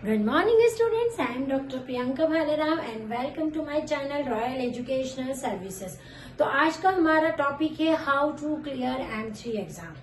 Good morning students, I am Dr. Priyanka Bhaleram and welcome to my channel Royal Educational Services। तो आज का हमारा topic है how to clear M3 exam.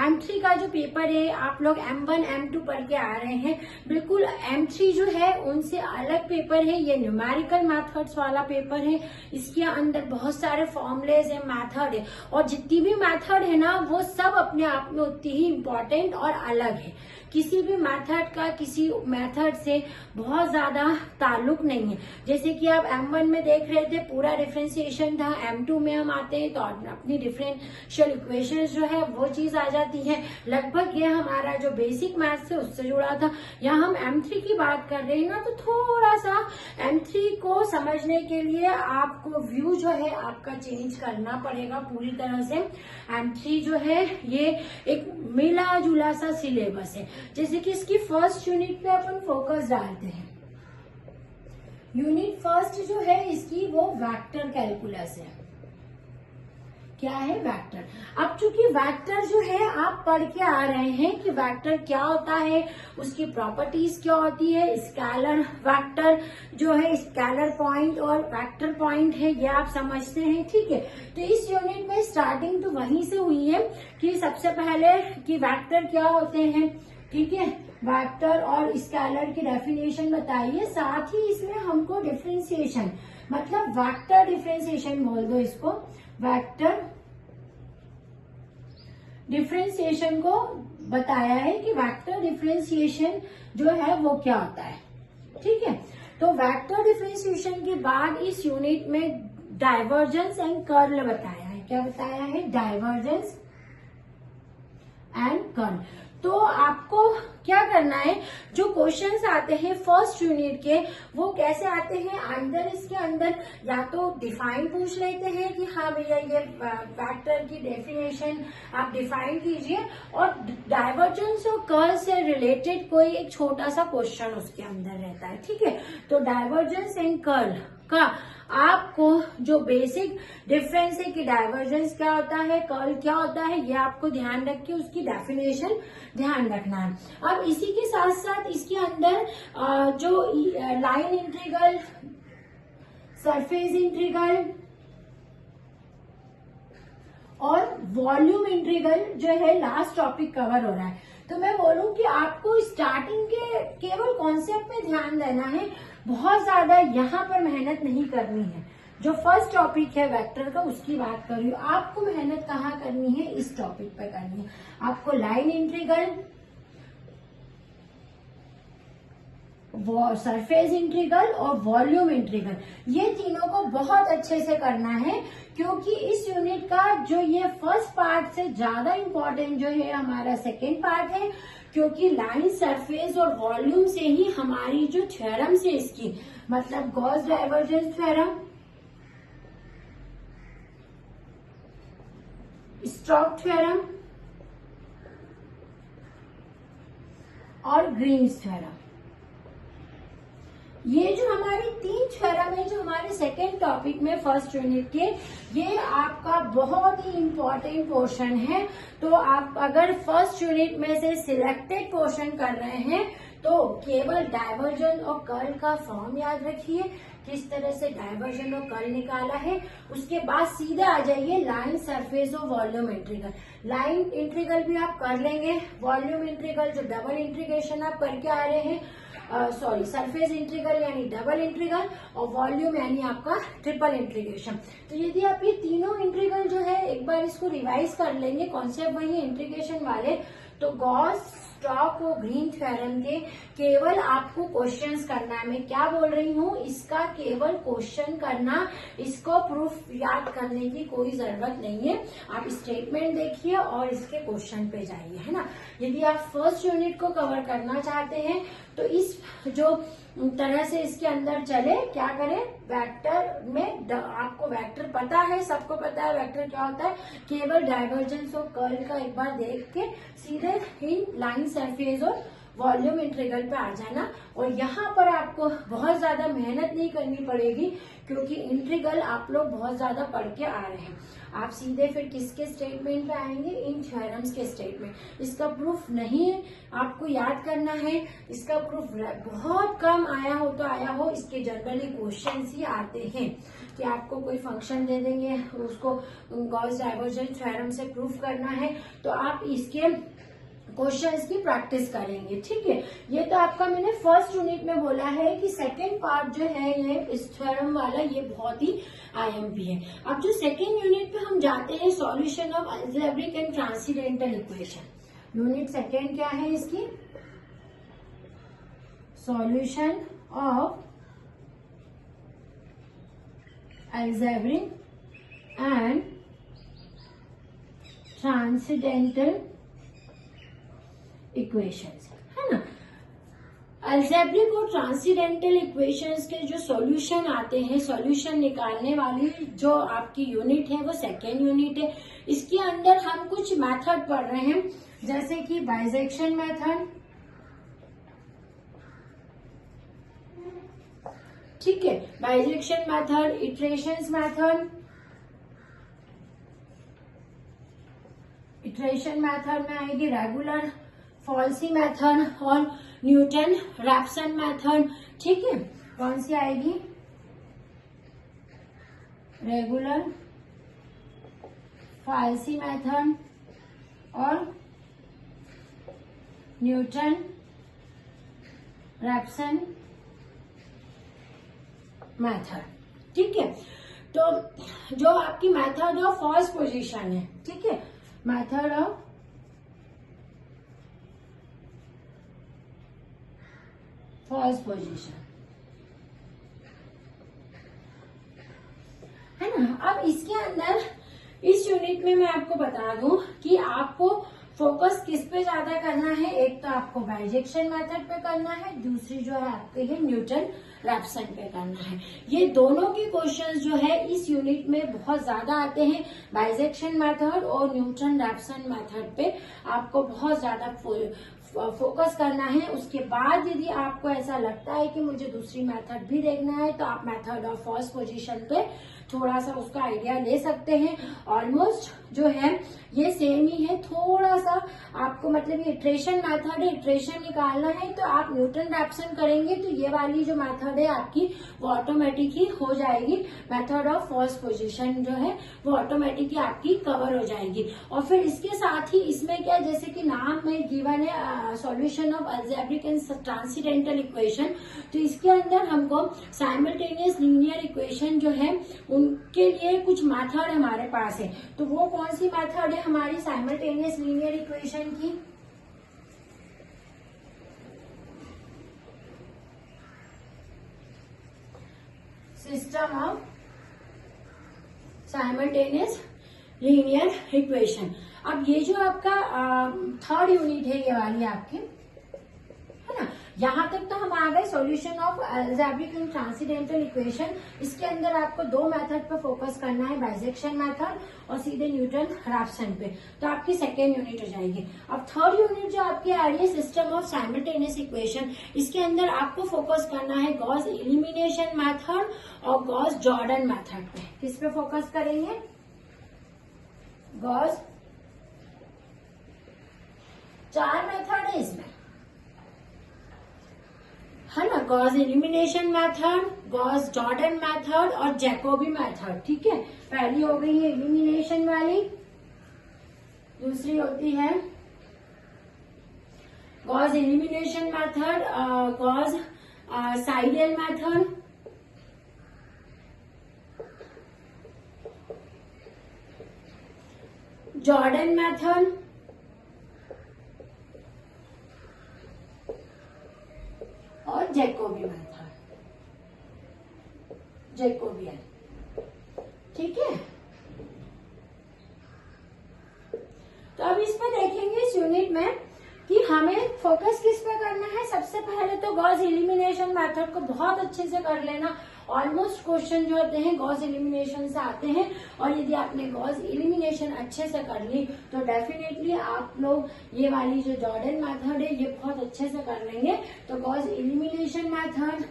M3 का जो paper है आप लोग M1 M2 पढ़ के आ रहे हैं, बिल्कुल M3 जो है उनसे अलग पेपर है। ये न्यूमेरिकल मेथड्स वाला पेपर है। इसके अंदर बहुत सारे फॉर्मूलेज है, मेथड है, और जितनी भी मेथड है ना वो सब अपने आप में उतनी ही इम्पोर्टेंट और अलग है। किसी भी मेथड का किसी मेथड से बहुत ज्यादा ताल्लुक नहीं है। जैसे कि आप M1 में देख रहे थे पूरा डिफरेंशिएशन था, M2 में हम आते हैं तो अपनी डिफरेंशियल इक्वेशंस जो है वो चीज आ जाती है। लगभग ये हमारा जो बेसिक मैथ्स है उससे जुड़ा था। यहाँ हम M3 की बात कर रहे हैं ना, तो थोड़ा सा M3 को समझने के लिए आपको व्यू जो है आपका चेंज करना पड़ेगा पूरी तरह से। M3 जो है ये एक मिला जुला सा सिलेबस है। जैसे कि इसकी फर्स्ट यूनिट पे अपन फोकस डालते हैं। यूनिट फर्स्ट जो है इसकी वो वेक्टर कैलकुलस है। क्या है? वेक्टर। अब चूंकि वेक्टर जो है आप पढ़ के आ रहे हैं कि वेक्टर क्या होता है, उसकी प्रॉपर्टीज क्या होती है, स्केलर वेक्टर जो है स्केलर पॉइंट और वेक्टर पॉइंट है, ये आप समझते हैं, ठीक है। तो इस यूनिट में स्टार्टिंग तो वहीं से हुई है कि सबसे पहले कि वेक्टर क्या होते हैं, ठीक है, वेक्टर और स्केलर की डेफिनेशन बताइए। साथ ही इसमें हमको डिफरेंशिएशन मतलब वेक्टर डिफरेंशिएशन बोल दो इसको, वेक्टर डिफरेंशिएशन को बताया है कि वेक्टर डिफरेंशिएशन जो है वो क्या होता है, ठीक है। तो वेक्टर डिफरेंशिएशन के बाद इस यूनिट में डाइवर्जेंस एंड कर्ल बताया है। क्या बताया है? Divergence and curl. तो आपको क्या करना है, जो क्वेश्चंस आते हैं फर्स्ट यूनिट के वो कैसे आते हैं, अंदर इसके अंदर या तो डिफाइन पूछ लेते हैं कि हाँ भैया ये वेक्टर की डेफिनेशन आप डिफाइन कीजिए, और डाइवर्जेंस और कर्ल से रिलेटेड कोई एक छोटा सा क्वेश्चन उसके अंदर रहता है, ठीक है। तो डाइवर्जेंस एंड कर्ल का आपको जो बेसिक डिफरेंस है कि डाइवर्जेंस क्या होता है, कर्ल क्या होता है, ये आपको ध्यान रख के उसकी डेफिनेशन ध्यान रखना है। अब इसी के साथ साथ इसके अंदर जो लाइन इंटीग्रल, सरफेस इंटीग्रल और वॉल्यूम इंटीग्रल जो है लास्ट टॉपिक कवर हो रहा है। तो मैं बोलूं कि आपको स्टार्टिंग के केवल कॉन्सेप्ट पे ध्यान देना है, बहुत ज्यादा यहाँ पर मेहनत नहीं करनी है। जो फर्स्ट टॉपिक है वेक्टर का उसकी बात कर रही हूँ, आपको मेहनत कहाँ करनी है, इस टॉपिक पे करनी है। आपको लाइन इंटीग्रल, सरफेस इंटीग्रल और वॉल्यूम इंटीग्रल, ये तीनों को बहुत अच्छे से करना है, क्योंकि इस यूनिट का जो ये फर्स्ट पार्ट से ज्यादा इम्पोर्टेंट जो है हमारा सेकेंड पार्ट है, क्योंकि लाइन, सरफेस और वॉल्यूम से ही हमारी जो थ्योरम्स है इसकी, मतलब Gauss divergence theorem, Stokes theorem और ग्रीन्स थ्योरम, ये जो हमारी तीन थ्योरम है जो हमारे सेकेंड टॉपिक में फर्स्ट यूनिट के, ये आपका बहुत ही इम्पोर्टेंट पोर्शन है। तो आप अगर फर्स्ट यूनिट में से सिलेक्टेड पोर्शन कर रहे हैं तो केवल डाइवर्जन और कर्ल का फॉर्म याद रखिए, किस तरह से डाइवर्जन और कर्ल निकाला है। उसके बाद सीधे आ जाइए लाइन, सरफेस और वॉल्यूम इंटीग्रल। लाइन इंटीग्रल भी आप कर लेंगे, वॉल्यूम इंटीग्रल जो डबल इंटीग्रेशन आप करके आ रहे हैं, सरफेस इंटीग्रल यानी डबल इंटीग्रल और वॉल्यूम यानी आपका ट्रिपल इंटीग्रेशन। तो यदि आप ये तीनों इंटीग्रल जो है एक बार इसको रिवाइज कर लेंगे, कॉन्सेप्ट वही इंटीग्रेशन वाले, तो गॉस, स्टोक्स और ग्रीन थ्योरम के केवल आपको क्वेश्चंस करना है। मैं क्या बोल रही हूँ, इसका केवल क्वेश्चन करना, इसको प्रूफ याद करने की कोई जरूरत नहीं है। आप स्टेटमेंट देखिए और इसके क्वेश्चन पे जाइए, है ना। यदि आप फर्स्ट यूनिट को कवर करना चाहते हैं तो इस जो तरह से इसके अंदर चले, क्या करें, वेक्टर में आपको वेक्टर पता है, सबको पता है वेक्टर क्या होता है, केवल डाइवर्जेंस और कर्ल का एक बार देख के सीधे इन लाइन, सरफेस और वॉल्यूम इंटीग्रल पे आ जाना। और यहाँ पर आपको बहुत ज्यादा मेहनत नहीं करनी पड़ेगी, क्योंकि इंटीग्रल आप लोग बहुत ज्यादा पढ़ के आ रहे हैं। आप सीधे फिर किसके स्टेटमेंट पे आएंगे, इन थ्योरम्स के स्टेटमेंट। इसका प्रूफ नहीं है आपको याद करना है, इसका प्रूफ बहुत कम आया हो तो आया हो, इसके जनरली क्वेश्चंस ही आते हैं कि आपको कोई फंक्शन दे देंगे, उसको गॉस डाइवर्जेंस थ्योरम से प्रूफ करना है, तो आप इसके क्वेश्चंस की प्रैक्टिस करेंगे। ठीक है, ये तो आपका मैंने फर्स्ट यूनिट में बोला है कि सेकेंड पार्ट जो है ये इस थ्योरम वाला, ये बहुत ही आईएमपी है। अब जो सेकेंड यूनिट पे हम जाते हैं, solution of algebraic and transcendental equation. Unit second क्या है इसकी, solution of algebraic and transcendental equations, है ना। अलजेब्रिक और ट्रांसेंडेंटल इक्वेशंस के जो सॉल्यूशन आते हैं, सॉल्यूशन निकालने वाली जो आपकी यूनिट है वो सेकेंड यूनिट है। इसके अंदर हम कुछ मेथड पढ़ रहे हैं, जैसे कि बाइजेक्शन मेथड, ठीक है, bijection method, iterations method, iteration method में आएगी रेगुलर फॉल्सी मेथड और न्यूटन रैप्सन मेथड। ठीक है, कौन सी आएगी, रेगुलर फॉल्सी मेथड और न्यूटन रैप्सन मेथड। ठीक है, तो जो आपकी मेथड ऑफ फर्स्ट पोजीशन है, ठीक है, मेथड ऑफ फर्स्ट पोजीशन, है ना। अब इसके अंदर इस यूनिट में मैं आपको बता दूं कि आपको फोकस किस पे ज्यादा करना है। एक तो आपको बाइजेक्शन मेथड पे करना है, दूसरी जो है आपके है न्यूटन रैप्सन पे करना है। ये दोनों के क्वेश्चंस जो है इस यूनिट में बहुत ज्यादा आते हैं। बाइजेक्शन मेथड और न्यूटन रैप्सन मेथड पे आपको बहुत ज्यादा फोकस करना है। उसके बाद यदि आपको ऐसा लगता है कि मुझे दूसरी मेथड भी देखना है, तो आप मेथड ऑफ फर्स्ट पोजीशन पे थोड़ा सा उसका आइडिया ले सकते हैं। ऑलमोस्ट जो है ये सेम ही है, थोड़ा सा आपको मतलब ये इटरेशन मेथड है, इटरेशन निकालना है तो आप न्यूटन रैप्सन करेंगे तो ये वाली जो मेथड है आपकी वो ऑटोमेटिक ही हो जाएगी। मेथड ऑफ फर्स्ट पोजीशन जो है वो ऑटोमेटिक ही आपकी कवर हो जाएगी। और फिर इसके साथ ही इसमें क्या, जैसे कि नाम में गिवन है solution of algebraic and transcendental equation, तो इसके अंदर हमको साइमल्टेनियस लीनियर इक्वेशन जो है उनके लिए कुछ मेथड हमारे पास है। तो वो कौन सी मेथड है हमारी साइमल्टेनियस लीनियर इक्वेशन की, system of simultaneous linear equation. अब ये जो आपका थर्ड यूनिट है, ये वाली आपकी, है ना। यहाँ तक तो हम आ गए solution of algebraic and transcendental equation. इसके अंदर आपको दो मेथड पे फोकस करना है, बाइजेक्शन मेथड और सीधे न्यूटन रैप्सन पे, तो आपकी सेकेंड यूनिट हो जाएगी। अब थर्ड यूनिट जो आपकी आ रही है सिस्टम ऑफ साइमल्टेनियस इक्वेशन, इसके अंदर आपको फोकस करना है गॉस एलिमिनेशन मेथड और गॉस जॉर्डन मेथड पे। किस पे फोकस करेंगे, गॉस, चार मेथड है इसमें, है ना, Gauss elimination method, Gauss Jordan method और जैकोबी मेथड। ठीक है, पहली हो गई है एलिमिनेशन वाली, दूसरी होती है Gauss elimination method, Gauss Seidel method, Jordan method और जैकोबी मेथड, जैकोबियन। ठीक है, तो अब इस पर देखेंगे इस यूनिट में कि हमें फोकस किस पे करना है। सबसे पहले तो गॉस एलिमिनेशन मेथड को बहुत अच्छे से कर लेना। ऑलमोस्ट क्वेश्चन जो होते हैं गॉस एलिमिनेशन से आते हैं, और यदि आपने गॉस एलिमिनेशन अच्छे से कर ली तो डेफिनेटली आप लोग ये वाली जो जॉर्डन मेथड है ये बहुत अच्छे से कर लेंगे। तो Gauss elimination method,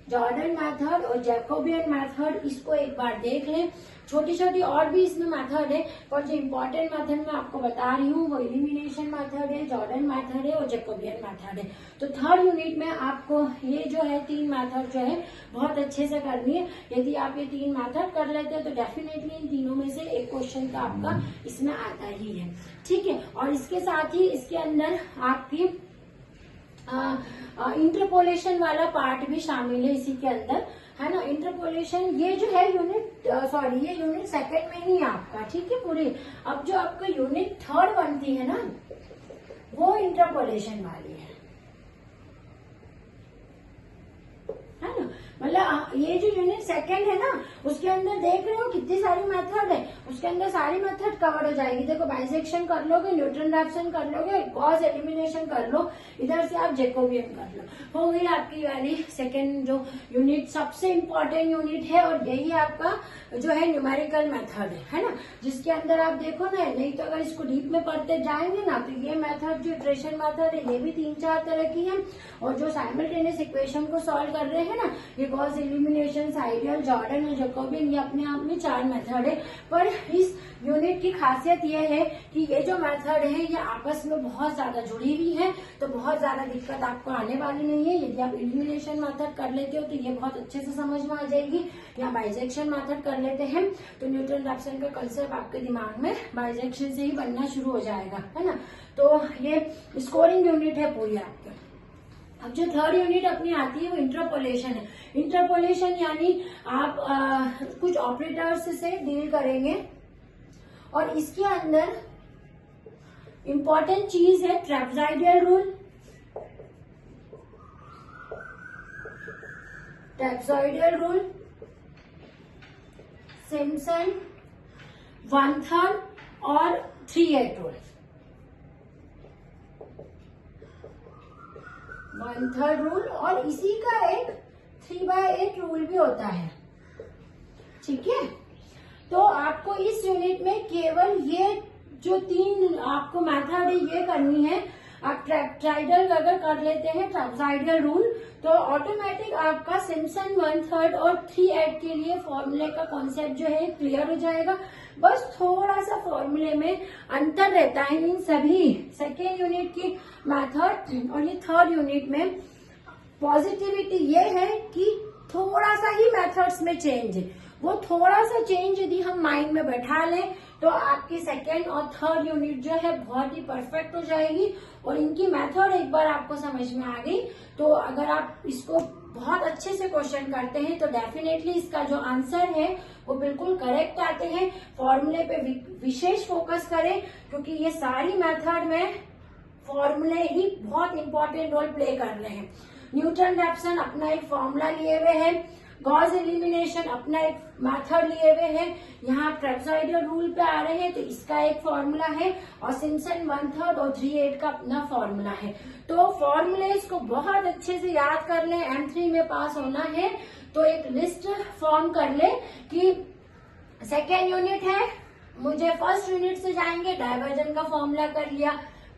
Jordan method और जैकोबियन मेथड, इसको एक बार देख लें। छोटी छोटी और भी इसमें मेथड है, पर जो इम्पोर्टेंट मेथड मैं आपको बता रही हूँ वो एलिमिनेशन मेथड है, जॉर्डन मेथड है और जैकोबियन मेथड है। तो थर्ड यूनिट में आपको ये जो है 3 मेथड जो है बहुत अच्छे से करनी है। यदि आप ये 3 मेथड कर लेते हैं तो डेफिनेटली इन तीनों में से एक क्वेश्चन का आपका इसमें आता ही है, ठीक है। और इसके साथ ही इसके अंदर आपकी इंटरपोलेशन वाला पार्ट भी शामिल है इसी के अंदर, है ना। इंटरपोलेशन ये जो है यूनिट ये यूनिट सेकंड में ही है आपका, ठीक है पूरी। अब जो आपका यूनिट थर्ड बनती है ना वो इंटरपोलेशन वाली है ना। मतलब ये जो यूनिट सेकंड है ना उसके अंदर देख रहे हो कितनी सारी मेथड है, उसके अंदर सारी मेथड कवर हो जाएगी। देखो बाइसेक्शन कर लोगे, न्यूटन रैप्सन कर लोगे, गॉस एलिमिनेशन कर लो, इधर से आप जैकोबियन कर लो, हो गई आपकी वाली सेकंड जो यूनिट सबसे इम्पोर्टेंट यूनिट है। और यही आपका जो है न्यूमेरिकल मेथड है ना, जिसके अंदर आप देखो ना, नहीं तो अगर इसको डीप में पढ़ते जाएंगे ना तो ये मेथड जो इटरेशन मेथड है ये भी 3-4 तरह की है। और जो साइमल्टेनियस इक्वेशन को सॉल्व कर रहे हैं ना, ये गॉस एलिमिनेशन, आइडियल, जॉर्डन और जैकोबियन, ये अपने आप में 4 मेथड है। पर इस यूनिट की खासियत ये है कि ये जो मेथड है ये आपस में बहुत ज्यादा जुड़ी हुई है, तो बहुत ज्यादा दिक्कत आपको आने वाली नहीं है। यदि आप एलिमिनेशन मेथड कर लेते हो तो ये बहुत अच्छे से समझ में आ जाएगी, या बाइसेक्शन मेथड कर लेते हैं तो न्यूटन रैप्सन का कंसेप्ट आपके दिमाग में बाइसेक्शन से ही बनना शुरू हो जाएगा, है ना। तो ये स्कोरिंग यूनिट है पूरी आपके। अब जो थर्ड यूनिट अपनी आती है वो इंटरपोलेशन है। इंटरपोलेशन यानी आप कुछ ऑपरेटर्स से डील करेंगे, और इसके अंदर इंपॉर्टेंट चीज है ट्रेपेजॉइडल रूल, सिम्पसन 1/3 और 3/8 रूल। 1/3 रूल और इसी का एक 3/8 रूल भी होता है, ठीक है। तो आपको इस यूनिट में केवल ये जो 3 आपको मेथड है ये करनी है। आप ट्रेपेजॉइडल अगर कर लेते हैं ट्रेपेजॉइडल रूल तो ऑटोमेटिक आपका सिम्पसन 1/3 और 3/8 के लिए फॉर्मूले का कॉन्सेप्ट जो है क्लियर हो जाएगा। बस थोड़ा सा फॉर्मूले में अंतर रहता है इन सभी सेकेंड यूनिट की मेथड और ये थर्ड यूनिट में। पॉजिटिविटी ये है कि थोड़ा सा ही मेथड्स में चेंज है, वो थोड़ा सा चेंज यदि हम माइंड में बैठा लें तो आपकी सेकेंड और थर्ड यूनिट जो है बहुत ही परफेक्ट हो जाएगी। और इनकी मेथड एक बार आपको समझ में आ गई तो अगर आप इसको बहुत अच्छे से क्वेश्चन करते हैं तो डेफिनेटली इसका जो आंसर है वो बिल्कुल करेक्ट आते हैं। फॉर्मूले पे विशेष फोकस करें क्योंकि ये सारी मेथड में फॉर्मूले ही बहुत इंपॉर्टेंट रोल प्ले कर रहे हैं। न्यूटन रैप्सन अपना एक फॉर्मूला लिए हुए हैं, गॉस एलिमिनेशन अपना एक मेथड लिए हुए हैं, यहाँ ट्रेपेजॉइडल रूल पे आ रहे हैं तो इसका एक फॉर्मूला है, और सिम्पसन 1/3 और 3/8 का अपना फॉर्मूला है। तो फॉर्मूलेज को बहुत अच्छे से याद कर लें। M3 में पास होना है तो एक लिस्ट फॉर्म कर ले कि सेकेंड यूनिट है, मुझे फर्स्ट यूनिट से जाएंगे, डाइवर्जन का फॉर्मूला कर लिया,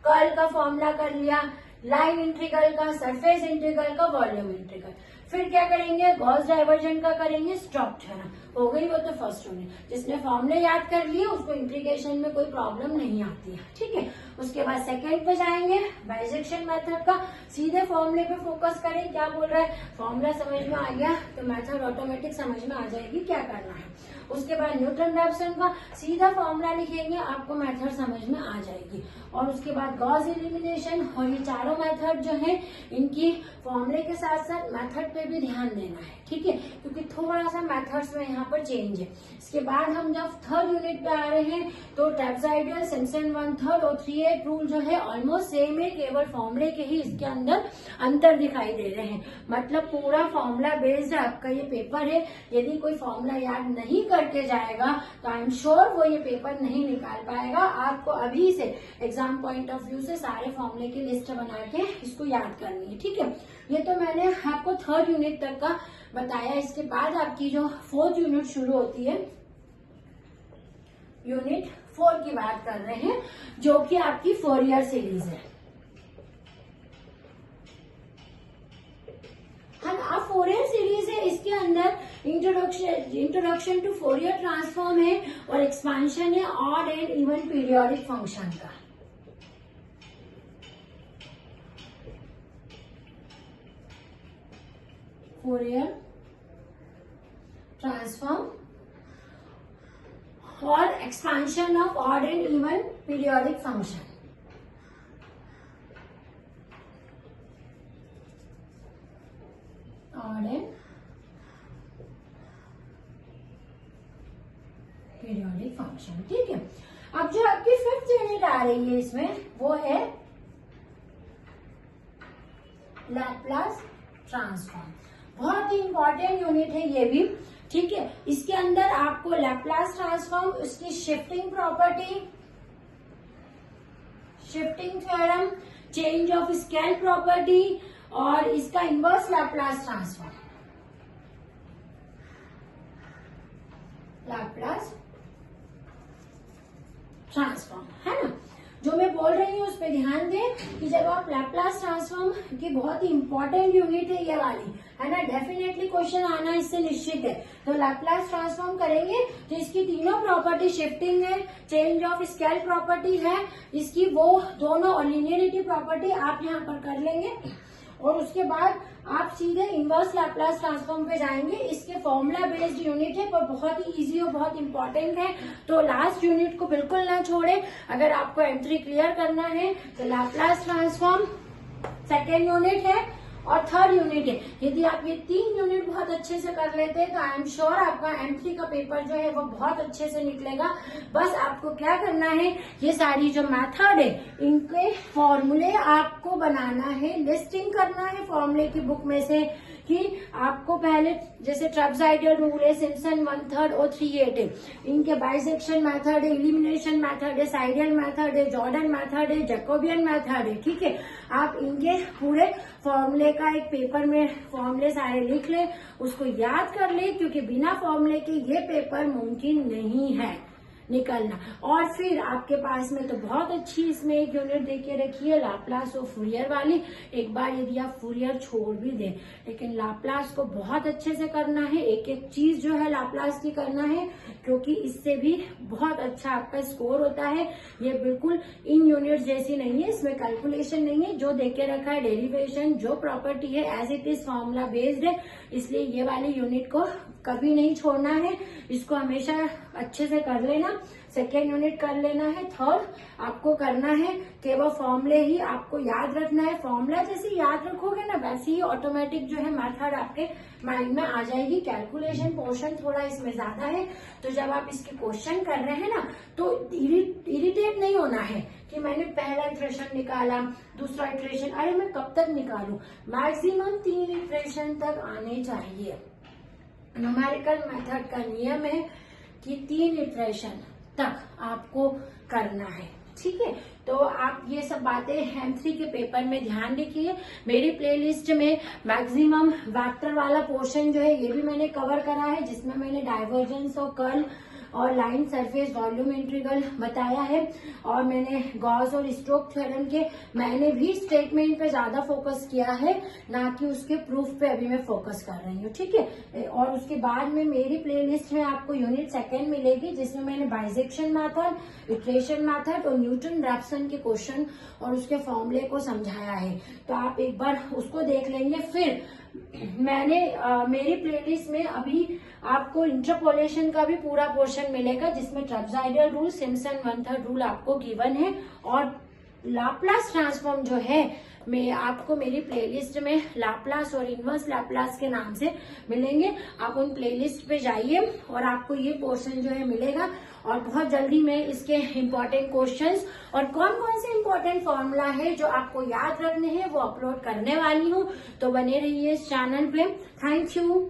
कर्ल का फॉर्मूला कर लिया, लाइन इंटीग्रल का, सरफेस इंटीग्रल का, वॉल्यूम इंटीग्रल, फिर क्या करेंगे गॉस डाइवर्जन का करेंगे, स्टोक्स थ्योरम। हो गई वो तो फर्स्ट यूनिट। जिसने फॉर्मूले याद कर लिए उसको इंटीग्रेशन में कोई प्रॉब्लम नहीं आती है, ठीक है। उसके बाद सेकेंड पे जाएंगे, बाइसेक्शन मेथड का सीधे फॉर्मूले पे फोकस करें, क्या बोल रहा है, फॉर्मूला समझ में आ गया तो मेथड ऑटोमेटिक समझ में आ जाएगी क्या करना है। उसके बाद न्यूटन रैप्सन का सीधा फॉर्मूला लिखेंगे, आपको मेथड समझ में आ जाएगी। और उसके बाद गॉस एलिमिनेशन, और ये चारों मेथड जो है इनकी फॉर्मूले के साथ साथ मेथड पे भी ध्यान देना है, ठीक है, क्योंकि थोड़ा सा मेथड्स में यहाँ पर चेंज है। इसके बाद हम जब थर्ड यूनिट पे आ रहे हैं तो ट्रेपेजॉइडल, सिम्पसन 1/3 और 3/8 रूल जो है ऑलमोस्ट सेम है, केवल फॉर्मूले के ही इसके अंदर अंतर दिखाई दे रहे हैं। मतलब पूरा फॉर्मूला बेस्ड आपका ये पेपर है। यदि कोई फॉर्मूला याद नहीं करके जाएगा तो आई एम श्योर वो ये पेपर नहीं निकाल पाएगा। आपको अभी से एग्जाम पॉइंट ऑफ व्यू से सारे फॉर्मूले की लिस्ट बना के इसको याद करनी है, ठीक है। ये तो मैंने आपको 3rd यूनिट तक का बताया। इसके बाद आपकी जो 4th यूनिट शुरू होती है, यूनिट 4 की बात कर रहे हैं, जो कि आपकी फोरियर सीरीज है। अब फोरियर सीरीज है, इसके अंदर इंट्रोडक्शन टू फोरियर ट्रांसफॉर्म है और एक्सपांशन है odd and even periodic function का। फोरियर ट्रांसफॉर्म और expansion of odd and even periodic function. Odd and periodic function, ठीक है। अब जो आपकी 5th यूनिट आ रही है इसमें, वो है लैप्लास ट्रांसफॉर्म। बहुत ही इंपॉर्टेंट यूनिट है ये भी, ठीक है। इसके अंदर आपको लैप्लास ट्रांसफॉर्म, उसकी shifting property, shifting theorem, change of scale property और इसका inverse Laplace transform, Laplace transform, है ना। जो मैं बोल रही हूँ उस पर ध्यान दें कि जब आप लैप्लास ट्रांसफॉर्म की, बहुत ही इंपॉर्टेंट यूनिट है ये वाली, है ना, डेफिनेटली क्वेश्चन आना इससे निश्चित है। तो लैप्लास ट्रांसफॉर्म करेंगे तो इसकी तीनों प्रॉपर्टी, शिफ्टिंग है, चेंज ऑफ स्केल प्रॉपर्टी है इसकी, वो दोनों और लीनियरिटी प्रॉपर्टी आप यहाँ पर कर लेंगे और उसके बाद आप सीधे इनवर्स लैप्लास ट्रांसफॉर्म पे जाएंगे। इसके फॉर्मूला बेस्ड यूनिट है पर बहुत ही इजी और बहुत इंपॉर्टेंट है, तो लास्ट यूनिट को बिल्कुल ना छोड़े। अगर आपको M3 क्लियर करना है तो लैप्लास ट्रांसफॉर्म 2nd यूनिट है और 3rd यूनिट है। यदि आप ये 3 यूनिट बहुत अच्छे से कर लेते हैं तो आई एम श्योर आपका M3 का पेपर जो है वो बहुत अच्छे से निकलेगा। बस आपको क्या करना है, ये सारी जो मेथड है इनके फॉर्मूले आपको बनाना है, लिस्टिंग करना है फॉर्मूले की बुक में से कि आपको पहले जैसे ट्रेपेजॉइडल रूल है, सिम्पसन 1/3 और 3/8 है, इनके बाइसेक्शन मेथड है, एलिमिनेशन मेथड है, साइडल मेथड है, जॉर्डन मेथड है, जैकोबियन मेथड है, ठीक है। आप इनके पूरे फॉर्मूले का एक पेपर में फॉर्मूले सारे लिख ले, उसको याद कर ले, क्योंकि बिना फॉर्मूले के ये पेपर मुमकिन नहीं है निकलना। और फिर आपके पास में तो बहुत अच्छी इसमें एक यूनिट दे के रखी है लाप्लास और फूरियर वाली। एक बार यदि आप फूरियर छोड़ भी दें, लेकिन लाप्लास को बहुत अच्छे से करना है, एक एक चीज जो है लाप्लास की करना है, क्योंकि इससे भी बहुत अच्छा आपका स्कोर होता है। ये बिल्कुल इन यूनिट जैसी नहीं है, इसमें कैलकुलेशन नहीं है, जो दे के रखा है डेरिवेशन, जो प्रॉपर्टी है as it is formula based है, इसलिए ये वाली यूनिट को कभी नहीं छोड़ना है, इसको हमेशा अच्छे से कर लेना। 2nd यूनिट कर लेना है, 3rd आपको करना है केवल फॉर्मूले ही आपको याद रखना है। फॉर्मूला जैसे याद रखोगे ना, वैसे ही ऑटोमेटिक जो है मेथड आपके माइंड में आ जाएगी। कैलकुलेशन पोर्शन थोड़ा इसमें ज्यादा है, तो जब आप इसके क्वेश्चन कर रहे हैं ना तो इरिटेट नहीं होना है कि मैंने पहला इटरेशन निकाला, दूसरा इटरेशन, अरे मैं कब तक निकालूं। मैक्सिमम 3 इटरेशन तक आने चाहिए। न्यूमेरिकल मेथड का नियम है कि 3 इटरेशन तक आपको करना है, ठीक है। तो आप ये सब बातें M3 के पेपर में ध्यान रखिए। मेरी प्लेलिस्ट में मैक्सिमम वेक्टर वाला पोर्शन जो है ये भी मैंने कवर करा है, जिसमें मैंने डाइवर्जेंस और कर्ल और लाइन सरफेस वॉल्यूम इंटीग्रल बताया है, और मैंने गॉस और स्टोक्स थ्योरम के मैंने भी स्टेटमेंट पे ज्यादा फोकस किया है, ना कि उसके प्रूफ पे अभी मैं फोकस कर रही हूँ, ठीक है। और उसके बाद में मेरी प्लेलिस्ट में आपको यूनिट 2nd मिलेगी, जिसमें मैंने बाइसेक्शन मेथड, इटरेशन मेथड और न्यूटन रैप्सन के क्वेश्चन और उसके फॉर्मूले को समझाया है। तो आप एक बार उसको देख लेंगे। फिर मैंने मेरी प्लेलिस्ट में अभी आपको इंटरपोलेशन का भी पूरा पोर्शन मिलेगा, जिसमें ट्रेपेजॉइडल रूल, सिम्पसन 1/3 रूल आपको गिवन है, और लाप्लास ट्रांसफॉर्म जो है मैं आपको मेरी प्लेलिस्ट में लाप्लास और इनवर्स लाप्लास के नाम से मिलेंगे। आप उन प्लेलिस्ट पे जाइए और आपको ये पोर्शन जो है मिलेगा, और बहुत जल्दी मैं इसके इम्पोर्टेंट क्वेश्चंस और कौन कौन से इम्पोर्टेंट फॉर्मूला है जो आपको याद रखने हैं वो अपलोड करने वाली हूँ। तो बने रहिए इस चैनल पे। Thank you.